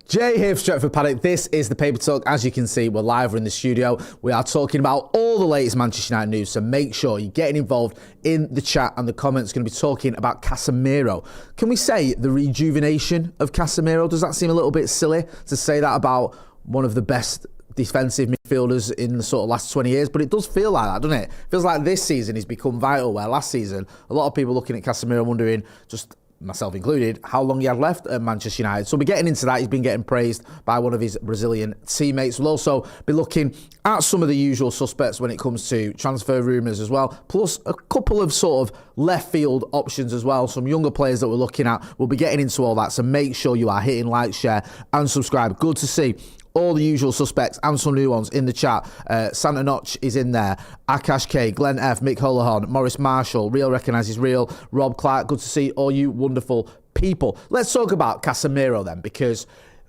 Jay here for Stretford Paddock. This is the Paper Talk. As you can see, we're live in the studio. We are talking about all the latest Manchester United news, so make sure you're getting involved in the chat and the comments. Going to be talking about Casemiro. Can we say the rejuvenation of Casemiro? Does that seem a little bit silly to say that about one of the best defensive midfielders in the sort of last 20 years? But it does feel like that, doesn't it? It feels like this season he's become vital, where last season, a lot of people looking at Casemiro wondering, just myself included, how long he had left at Manchester United. So we're getting into that. He's been getting praised by one of his Brazilian teammates. We'll also be looking at some of the usual suspects when it comes to transfer rumours as well, plus a couple of sort of left field options as well, some younger players that we're looking at. We'll be getting into all that, so make sure you are hitting like, share and subscribe. Good to see all the usual suspects and some new ones in the chat. Santa Notch is in there. Akash K, Glenn F, Mick Holohan, Morris Marshall, Real Recognises Real, Rob Clark. Good to see all you wonderful people. Let's talk about Casemiro then, because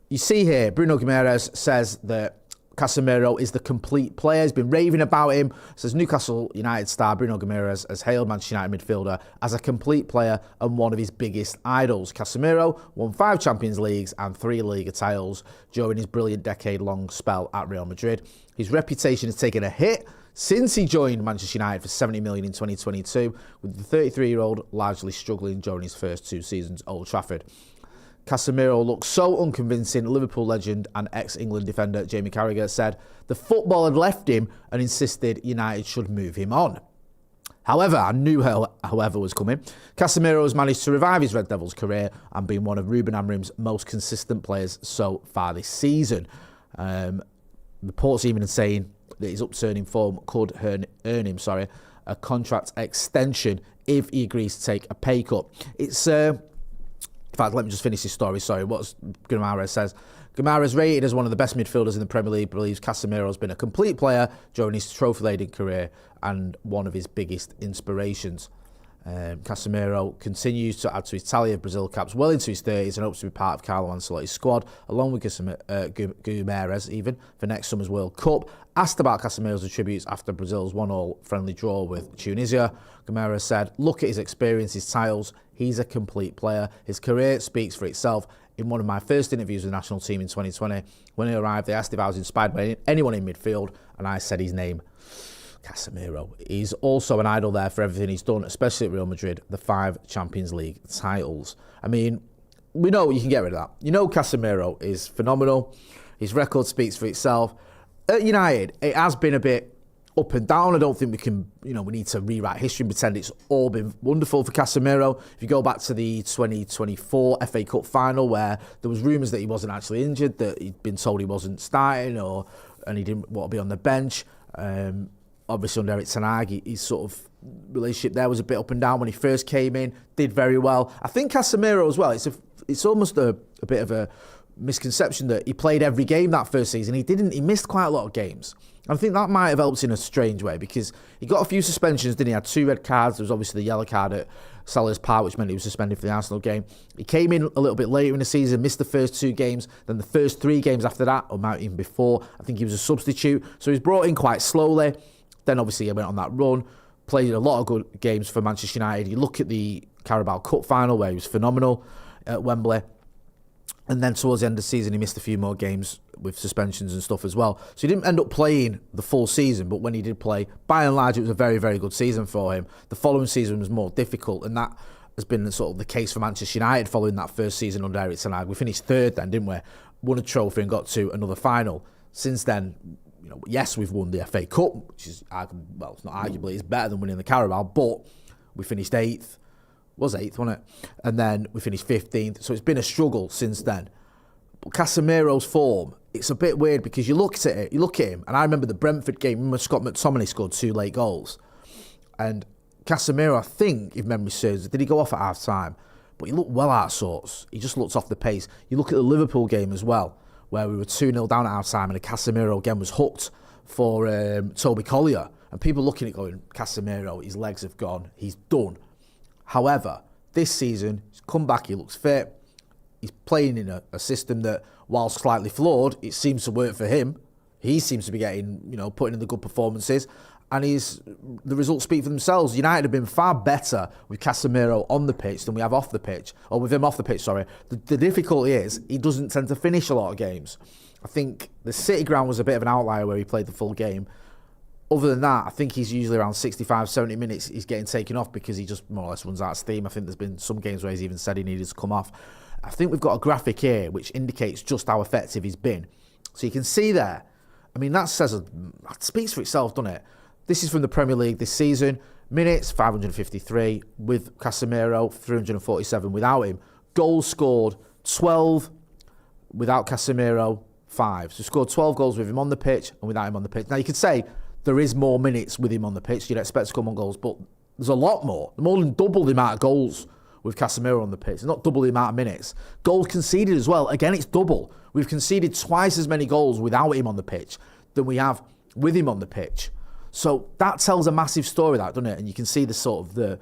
you see here, Bruno Guimaraes says that Casemiro is the complete player. He's been raving about him. Says Newcastle United star Bruno Guimaraes has hailed Manchester United midfielder as a complete player and one of his biggest idols. Casemiro won 5 Champions Leagues and 3 Liga titles during his brilliant decade-long spell at Real Madrid. His reputation has taken a hit since he joined Manchester United for 70 million in 2022, with the 33-year-old largely struggling during his first 2 seasons at Old Trafford. Casemiro looks so unconvincing. Liverpool legend and ex-England defender Jamie Carragher said the football had left him and insisted United should move him on. However, I knew however was coming. Casemiro has managed to revive his Red Devils career and been one of Ruben Amorim's most consistent players so far this season. Reports even saying that his upturning form could earn him a contract extension if he agrees to take a pay cut. In fact, let me just finish this story. Sorry, what Guimaraes says. Guimaraes, rated as one of the best midfielders in the Premier League, believes Casemiro has been a complete player during his trophy-laden career and one of his biggest inspirations. Casemiro continues to add to his tally of Brazil caps well into his 30s and hopes to be part of Carlo Ancelotti's squad, along with Guimaraes even, for next summer's World Cup. Asked about Casemiro's attributes after Brazil's 1-1 friendly draw with Tunisia, Guimaraes said, "Look at his experience, his titles. He's a complete player. His career speaks for itself. In one of my first interviews with the national team in 2020, when he arrived, they asked if I was inspired by anyone in midfield, and I said his name, Casemiro. He's also an idol there for everything he's done, especially at Real Madrid, the 5 Champions League titles." I mean, we know you can get rid of that. You know Casemiro is phenomenal. His record speaks for itself. At United, it has been a bit up and down. I don't think we can, we need to rewrite history and pretend it's all been wonderful for Casemiro. If you go back to the 2024 FA Cup final, where there was rumours that he wasn't actually injured, that he'd been told he wasn't starting, and he didn't want to be on the bench. Obviously under Erik ten Hag, his sort of relationship there was a bit up and down when he first came in, did very well. I think Casemiro as well, it's almost a bit of a misconception that he played every game that first season. He didn't. He missed quite a lot of games. And I think that might have helped in a strange way, because he got a few suspensions, didn't he? He had 2 red cards. There was obviously the yellow card at Selhurst Park, which meant he was suspended for the Arsenal game. He came in a little bit later in the season, missed the first 2 games, then the first 3 games after that, or might even before, I think he was a substitute. So he was brought in quite slowly. Then obviously he went on that run, played a lot of good games for Manchester United. You look at the Carabao Cup final where he was phenomenal at Wembley. And then towards the end of the season, he missed a few more games with suspensions and stuff as well. So he didn't end up playing the full season, but when he did play, by and large, it was a very, very good season for him. The following season was more difficult, and that has been sort of the case for Manchester United following that first season under Erik ten Hag. We finished 3rd then, didn't we? Won a trophy and got to another final. Since then, yes, we've won the FA Cup, which is, it's not arguably, it's better than winning the Carabao, but we finished 8th. Was 8th, wasn't it? And then we finished 15th. So it's been a struggle since then. But Casemiro's form, it's a bit weird, because you look at him, and I remember the Brentford game, remember Scott McTominay scored 2 late goals. And Casemiro, I think, if memory serves, did he go off at half-time? But he looked well out of sorts. He just looked off the pace. You look at the Liverpool game as well, where we were 2-0 down at half-time, and Casemiro again was hooked for Toby Collier. And people looking at it going, Casemiro, his legs have gone, he's done. However, this season, he's come back, he looks fit. He's playing in a system that, while slightly flawed, it seems to work for him. He seems to be getting, putting in the good performances. And the results speak for themselves. United have been far better with Casemiro on the pitch than we have off the pitch. Or with him off the pitch, sorry. The difficulty is he doesn't tend to finish a lot of games. I think the City ground was a bit of an outlier where he played the full game. Other than that, I think he's usually around 65, 70 minutes. He's getting taken off because he just more or less runs out of steam. I think there's been some games where he's even said he needed to come off. I think we've got a graphic here which indicates just how effective he's been. So you can see there. I mean, that speaks for itself, doesn't it? This is from the Premier League this season. Minutes, 553 with Casemiro, 347 without him. Goals scored, 12 without Casemiro, 5. So scored 12 goals with him on the pitch and without him on the pitch. Now, you could say there is more minutes with him on the pitch. You'd expect to come on goals, but there's a lot more. More than double the amount of goals with Casemiro on the pitch. It's not double the amount of minutes. Goals conceded as well. Again, it's double. We've conceded twice as many goals without him on the pitch than we have with him on the pitch. So that tells a massive story, that, doesn't it? And you can see the sort of the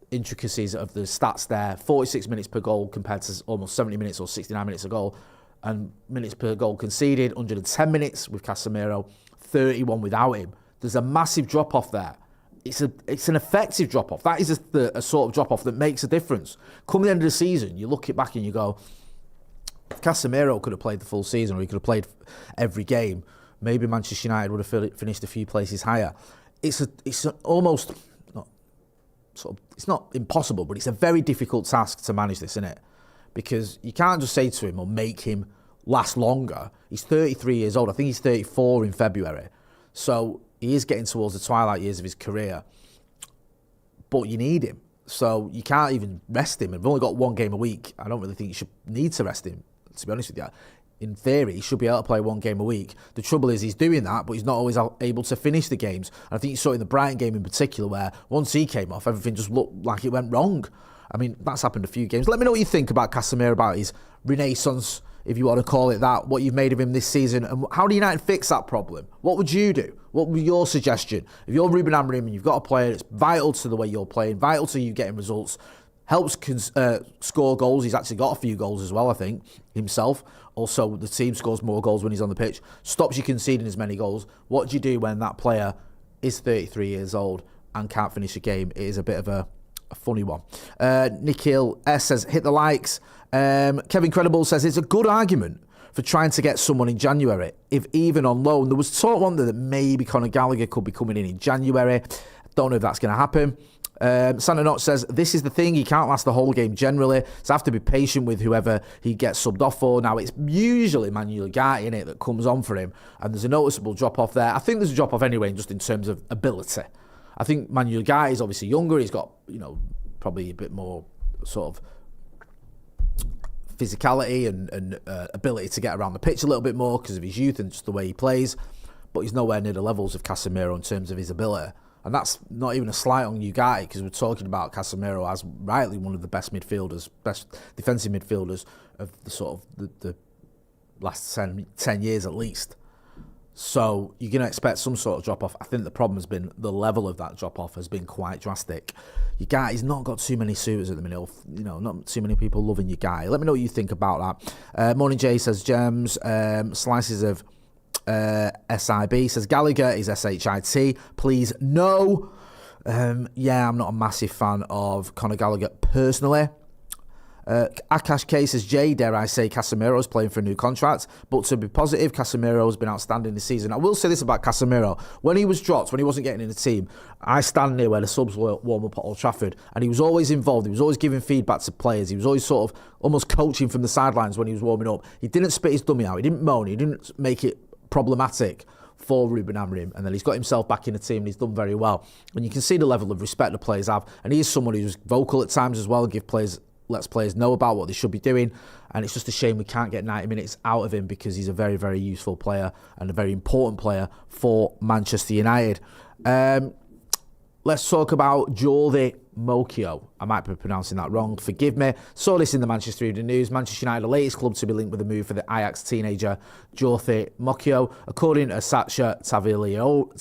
intricacies of the stats there. 46 minutes per goal compared to almost 70 minutes or 69 minutes a goal. And minutes per goal conceded, 110 minutes with Casemiro, 31 without him. There's a massive drop-off there. It's an effective drop-off. That is a sort of drop-off that makes a difference. Come the end of the season, you look it back and you go, if Casemiro could have played the full season, or he could have played every game, maybe Manchester United would have finished a few places higher. It's almost not sort of, it's not impossible, but it's a very difficult task to manage this, isn't it? Because you can't just say to him or make him last longer. He's 33 years old. I think he's 34 in February. So he is getting towards the twilight years of his career. But you need him. So you can't even rest him. We've only got one game a week. I don't really think you should need to rest him, to be honest with you. In theory, he should be able to play one game a week. The trouble is he's doing that, but he's not always able to finish the games. And I think you saw it in the Brighton game in particular, where once he came off, everything just looked like it went wrong. I mean, that's happened a few games. Let me know what you think about Casemiro, about his renaissance, if you want to call it that, what you've made of him this season, and how do United fix that problem? What would you do? What would be your suggestion? If you're Ruben Amorim and you've got a player that's vital to the way you're playing, vital to you getting results, helps score goals. He's actually got a few goals as well, I think, himself. Also, the team scores more goals when he's on the pitch. Stops you conceding as many goals. What do you do when that player is 33 years old and can't finish a game? It is a bit of a funny one. Nikhil S says, hit the likes. Kevin Credible says, it's a good argument for trying to get someone in January, if even on loan. There was talk one that maybe Conor Gallagher could be coming in January. Don't know if that's going to happen. Santa Not says, this is the thing, he can't last the whole game generally, so I have to be patient with whoever he gets subbed off for. Now, it's usually Manuel Ugarte in it that comes on for him, and there's a noticeable drop-off there. I think there's a drop-off anyway, just in terms of ability. I think Manuel Ugarte is obviously younger, he's got, probably a bit more sort of physicality and ability to get around the pitch a little bit more because of his youth and just the way he plays, but he's nowhere near the levels of Casemiro in terms of his ability. And that's not even a slight on Ugarte, because we're talking about Casemiro as rightly one of the best midfielders, best defensive midfielders of the sort of the last 10 years at least. So you're going to expect some sort of drop-off. I think the problem has been the level of that drop-off has been quite drastic. Ugarte's not got too many suitors at the minute. Not too many people loving Ugarte. Let me know what you think about that. Morning Jay says, Gems, slices of SIB says, Gallagher is SHIT. Please, no. Yeah, I'm not a massive fan of Conor Gallagher personally. Akash K says, Jay, dare I say, Casemiro's playing for a new contract, but to be positive, Casemiro's been outstanding this season. I will say this about Casemiro. When he was dropped, when he wasn't getting in the team, I stand near where the subs were warm up at Old Trafford, and he was always involved. He was always giving feedback to players. He was always sort of almost coaching from the sidelines when he was warming up. He didn't spit his dummy out. He didn't moan. He didn't make it problematic for Ruben Amorim, and then he's got himself back in the team and he's done very well. And you can see the level of respect the players have, and he is someone who's vocal at times as well and lets players know about what they should be doing. And it's just a shame we can't get 90 minutes out of him, because he's a very, very useful player and a very important player for Manchester United. Let's talk about Jorthy Mokio. I might be pronouncing that wrong. Forgive me. Saw this in the Manchester Evening News. Manchester United, the latest club to be linked with a move for the Ajax teenager Jorthy Mokio. According to Sacha Tavolieri,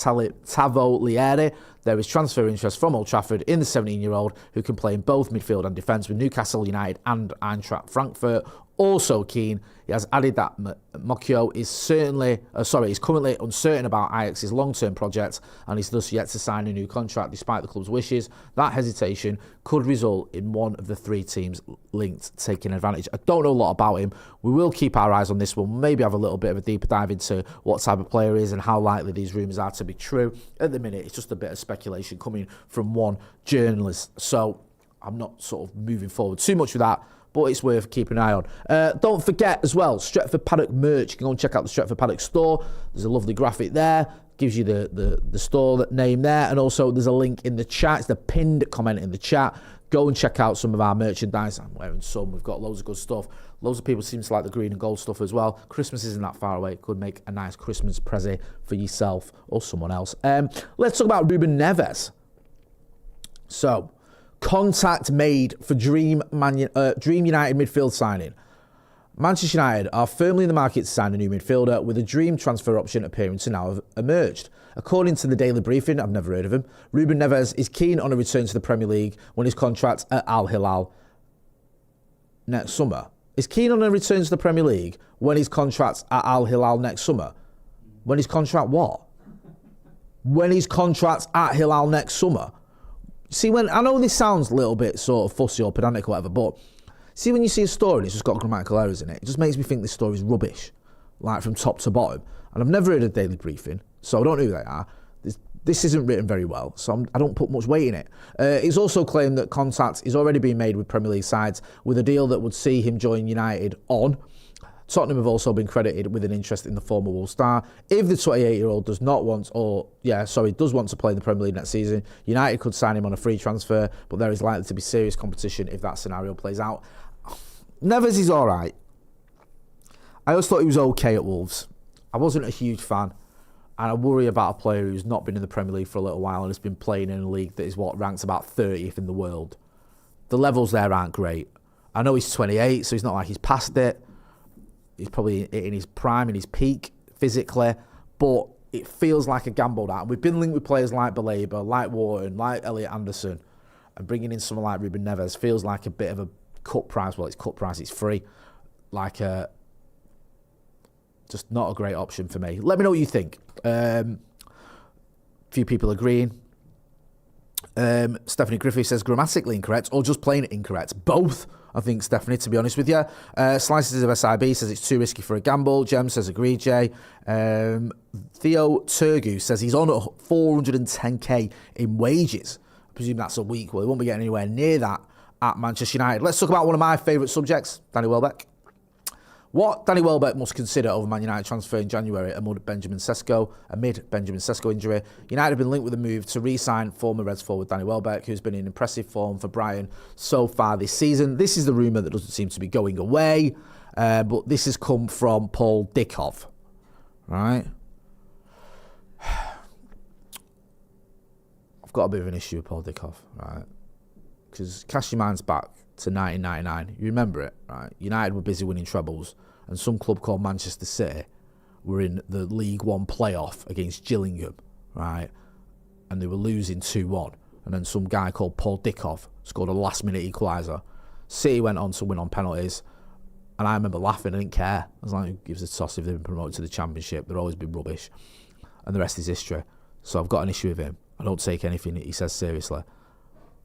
there is transfer interest from Old Trafford in the 17-year-old, who can play in both midfield and defence with Newcastle United and Eintracht Frankfurt, Also keen, he has added that Mokio is currently uncertain about Ajax's long-term project and is thus yet to sign a new contract despite the club's wishes. That hesitation could result in one of the 3 teams linked taking advantage. I don't know a lot about him. We will keep our eyes on this one, maybe have a little bit of a deeper dive into what type of player he is and how likely these rumours are to be true. At the minute, it's just a bit of speculation coming from one journalist, so I'm not sort of moving forward too much with that, but it's worth keeping an eye on. Don't forget as well, Stretford Paddock merch. You can go and check out the Stretford Paddock store. There's a lovely graphic there. Gives you the store name there. And also there's a link in the chat. It's the pinned comment in the chat. Go and check out some of our merchandise. I'm wearing some. We've got loads of good stuff. Loads of people seem to like the green and gold stuff as well. Christmas isn't that far away. Could make a nice Christmas present for yourself or someone else. Let's talk about Ruben Neves. So, contact made for Dream United midfield signing. Manchester United are firmly in the market to sign a new midfielder, with a dream transfer option appearing to now have emerged. According to the Daily Briefing, I've never heard of him, Ruben Neves is keen on a return to the Premier League when his contract at Al Hilal next summer. Is keen on a return to the Premier League when his contract at Al Hilal next summer? When his contract what? When his contract at Hilal next summer? See, when I know this sounds a little bit sort of fussy or pedantic or whatever, but see when you see a story and it's just got grammatical errors in it, it just makes me think this story is rubbish, like from top to bottom. And I've never heard of Daily Briefing, so I don't know who they are. This isn't written very well, so I don't put much weight in it. It's also claimed that contact is already being made with Premier League sides with a deal that would see him join United on. Tottenham have also been credited with an interest in the former Wolves star. If the 28-year-old does want to play in the Premier League next season, United could sign him on a free transfer, but there is likely to be serious competition if that scenario plays out. Neves is all right. I always thought he was okay at Wolves. I wasn't a huge fan, and I worry about a player who's not been in the Premier League for a little while and has been playing in a league that is ranks about 30th in the world. The levels there aren't great. I know he's 28, so he's not like he's past it. He's probably in his prime, in his peak physically, but it feels like a gamble that. We've been linked with players like Baleba, like Wharton, like Elliot Anderson, and bringing in someone like Ruben Neves feels like a bit of a cut price. Well, it's cut price, it's free. Like just not a great option for me. Let me know what you think. Few people agreeing. Stephanie Griffith says grammatically incorrect or just plain incorrect. Both, I think, Stephanie, to be honest with you. Slices of SIB says it's too risky for a gamble. Jem says agree, Jay. Theo Turgu says he's on at 410k in wages. I presume that's a week. Well, he won't be getting anywhere near that at Manchester United. Let's talk about one of my favourite subjects, Danny Welbeck. What Danny Welbeck must consider over Man United transfer in January amid Benjamin Sesko injury. United have been linked with a move to re-sign former Reds forward Danny Welbeck, who's been in impressive form for Brighton so far this season. This is the rumour that doesn't seem to be going away, but this has come from Paul Dickov, right? I've got a bit of an issue with Paul Dickov, right? Because cast your minds back to 1999. You remember it, right? United were busy winning trebles, and some club called Manchester City were in the League One playoff against Gillingham, right? And they were losing 2-1. And then some guy called Paul Dickov scored a last-minute equaliser. City went on to win on penalties, and I remember laughing. I didn't care. I was like, who gives a toss if they've been promoted to the Championship? They've always been rubbish. And the rest is history. So I've got an issue with him. I don't take anything that he says seriously.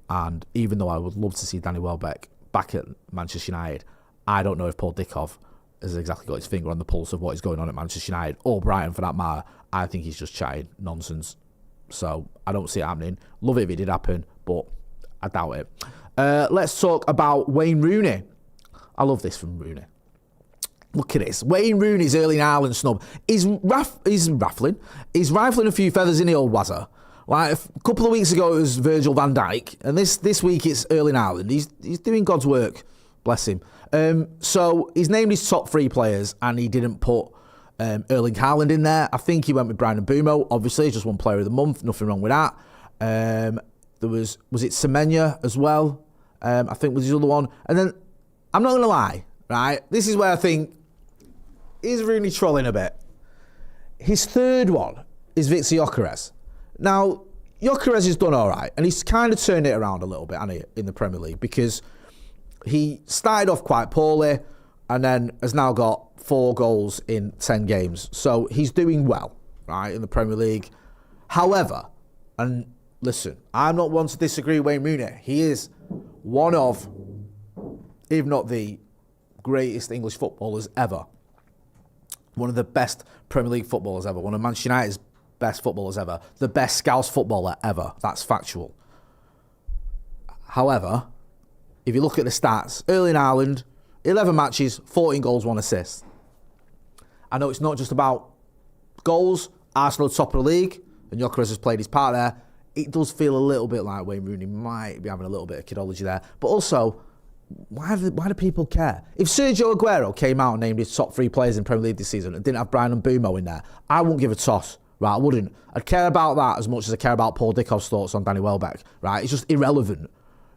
And even though I would love to see Danny Welbeck back at Manchester United, I don't know if Paul Dickov has exactly got his finger on the pulse of what is going on at Manchester United, or Brighton for that matter. I think he's just chatting nonsense. So I don't see it happening. Love it if it did happen, but I doubt it. Let's talk about Wayne Rooney. I love this from Rooney. Look at this. Wayne Rooney's Erling Haaland snub. He's rifling a few feathers in the old wazzer. Like a couple of weeks ago it was Virgil van Dijk, and this week it's Erling Haaland. He's doing God's work, bless him. So he's named his top 3 players, and he didn't put Erling Haaland in there. I think he went with Brian Mbumo. Obviously, just one player of the month. Nothing wrong with that. There was it Semenya as well? I think was his other one. And then I'm not gonna lie, right? This is where I think he's really trolling a bit. His third one is Victor Gyökeres. Now, Gyökeres has done all right, and he's kind of turned it around a little bit, hasn't he, in the Premier League, because he started off quite poorly, and then has now got 4 goals in 10 games. So he's doing well, right, in the Premier League. However, and listen, I'm not one to disagree with Wayne Rooney. He is one of, if not the greatest English footballers ever. One of the best Premier League footballers ever. One of Manchester United's best footballers ever. The best Scouse footballer ever. That's factual. However, if you look at the stats, Erling Haaland, 11 matches, 14 goals, 1 assist. I know it's not just about goals. Arsenal top of the league, and Gyökeres has played his part there. It does feel a little bit like Wayne Rooney might be having a little bit of kidology there. But also, why do people care? If Sergio Aguero came out and named his top 3 players in Premier League this season and didn't have Brian Mbeumo in there, I wouldn't give a toss, right? I wouldn't. I'd care about that as much as I care about Paul Dickov's thoughts on Danny Welbeck, right? It's just irrelevant.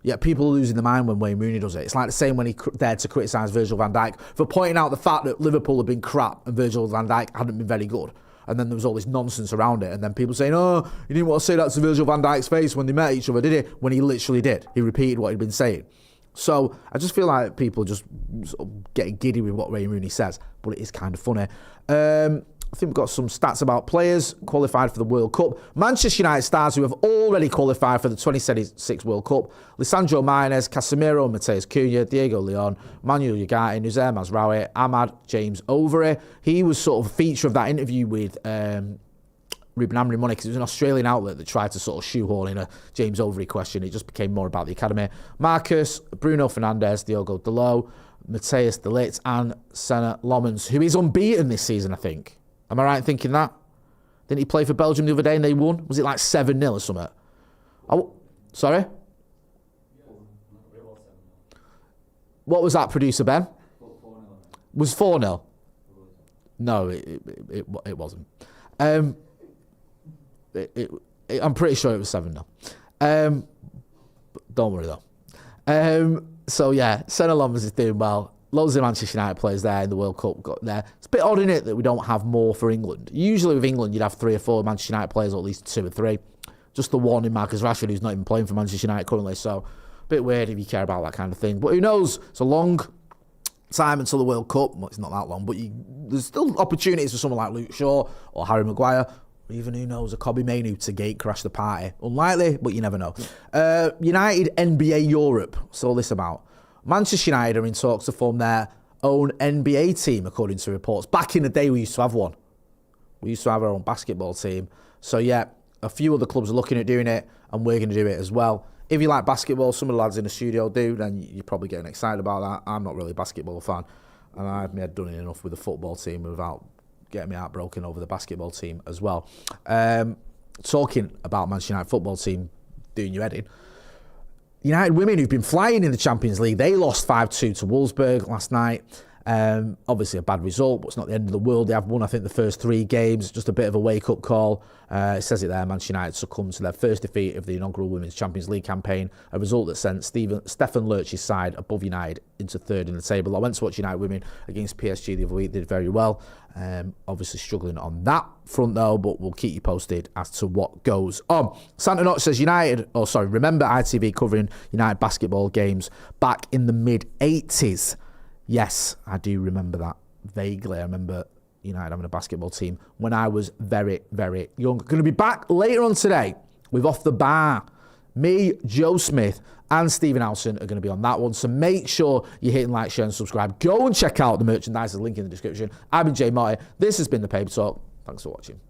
Yet people are losing their mind when Wayne Rooney does it. It's like the same when he dared to criticise Virgil van Dijk for pointing out the fact that Liverpool had been crap and Virgil van Dijk hadn't been very good. And then there was all this nonsense around it. And then people saying, oh, you didn't want to say that to Virgil van Dijk's face when they met each other, did he? When he literally did. He repeated what he'd been saying. So I just feel like people just sort of getting giddy with what Wayne Rooney says. But it is kind of funny. I think we've got some stats about players qualified for the World Cup. Manchester United stars who have already qualified for the 2026 World Cup. Lisandro Martinez, Casemiro, Mateus Cunha, Diego Leon, Manuel Ugarte, Nuzem Mazraoui, Ahmad, James Overy. He was sort of a feature of that interview with Ruben Amorim Money, because it was an Australian outlet that tried to sort of shoehorn in a James Overy question. It just became more about the academy. Marcus, Bruno Fernandes, Diogo Dalot, Matthias de Ligt, and Senna Lomans, who is unbeaten this season, I think. Am I right in thinking that? Didn't he play for Belgium the other day and they won? Was it like 7-0 or something? Oh, sorry? What was that, producer Ben? 4-0. Was 4-0? No, it wasn't. I'm pretty sure it was 7-0. Don't worry though. So yeah, Senna Lomans is doing well. Loads of Manchester United players there in the World Cup got there. It's a bit odd, isn't it, that we don't have more for England. Usually with England, you'd have 3 or 4 Manchester United players, or at least 2 or 3. Just the one in Marcus Rashford, who's not even playing for Manchester United currently. So a bit weird if you care about that kind of thing. But who knows? It's a long time until the World Cup. Well, it's not that long, but there's still opportunities for someone like Luke Shaw or Harry Maguire, or even, who knows, a Kobbie Mainoo to gate crash the party. Unlikely, but you never know. United NBA Europe. What's all this about? Manchester United are in talks to form their own NBA team, according to reports. Back in the day, we used to have one. We used to have our own basketball team. So, yeah, a few other clubs are looking at doing it, and we're going to do it as well. If you like basketball, some of the lads in the studio do, then you're probably getting excited about that. I'm not really a basketball fan, and I've done it enough with the football team without getting my heart broken over the basketball team as well. Talking about Manchester United football team doing your head in, United women, who've been flying in the Champions League, they lost 5-2 to Wolfsburg last night. Obviously a bad result, but it's not the end of the world. They have won, I think, the first 3 games. Just a bit of a wake-up call. It says it there, Manchester United succumbed to their first defeat of the inaugural Women's Champions League campaign, a result that sent Stefan Lerch's side above United into 3rd in the table. I went to watch United women against PSG the other week, did very well. Obviously struggling on that front though, but we'll keep you posted as to what goes on. Santa Notch says remember ITV covering United basketball games back in the mid-80s. Yes, I do remember that vaguely. I remember United having a basketball team when I was very, very young. Going to be back later on today with Off the Bar. Me, Joe Smith, and Stephen Alson are going to be on that one. So make sure you're hitting like, share, and subscribe. Go and check out the merchandise, link in the description. I've been Jay Marty. This has been The Paper Talk. Thanks for watching.